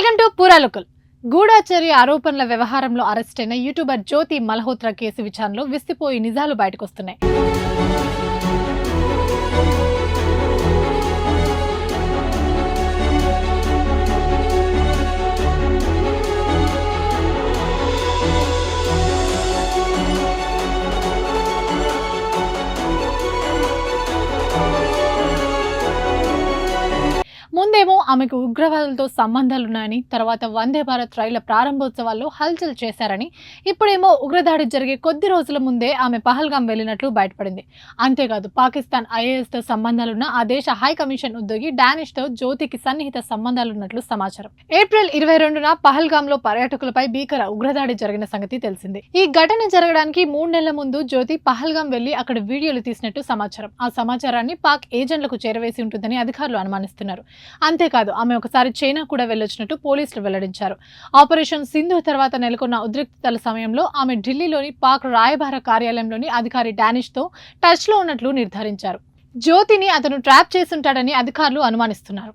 Welcome to పూరాలుకల్. గూఢచర్య ఆరోపణల వ్యవహారంలో అరెస్టైన YouTuber జ్యోతి Malhotra case విచారణలో విస్తుపోయి నిజాలు బయటకొస్తున్నాయి. ముందేమో ఆమెకు ఉగ్రవాదులతో సంబంధాలున్నాయని, తర్వాత వందే భారత్ రైళ్ల ప్రారంభోత్సవాల్లో హల్చల్ చేశారని, ఇప్పుడేమో ఉగ్రదాడి జరిగే కొద్ది రోజుల ముందే ఆమె పహల్గాం వెళ్లినట్లు బయటపడింది. అంతేకాదు పాకిస్తాన్ ఐఏఎస్తో సంబంధాలున్న ఆ దేశ హై కమిషన్ ఉద్యోగి డానిష్తో జ్యోతికి సన్నిహిత సంబంధాలున్నట్లు సమాచారం. ఏప్రిల్ 22న పహల్గాంలో పర్యాటకులపై భీకర ఉగ్రదాడి జరిగిన సంగతి తెలిసిందే. ఈ ఘటన జరగడానికి 3 నెలల ముందు జ్యోతి పహల్గాం వెళ్లి అక్కడ వీడియోలు తీసినట్టు సమాచారం. ఆ సమాచారాన్ని పాక్ ఏజెంట్లకు చేరవేసి ఉంటుందని అధికారులు అనుమానిస్తున్నారు. అంతేకాదు ఆమె ఒకసారి చైనా కూడా వెళ్లొచ్చినట్టు పోలీసులు వెల్లడించారు. ఆపరేషన్ సింధు తర్వాత నెలకొన్న ఉద్రిక్తతల సమయంలో ఆమె ఢిల్లీలోని పాక్ రాయబార కార్యాలయంలోని అధికారి డానిష్తో టచ్లో ఉన్నట్లు నిర్ధారించారు. జ్యోతిని అతను ట్రాప్ చేసుంటాడని అధికారులు అనుమానిస్తున్నారు.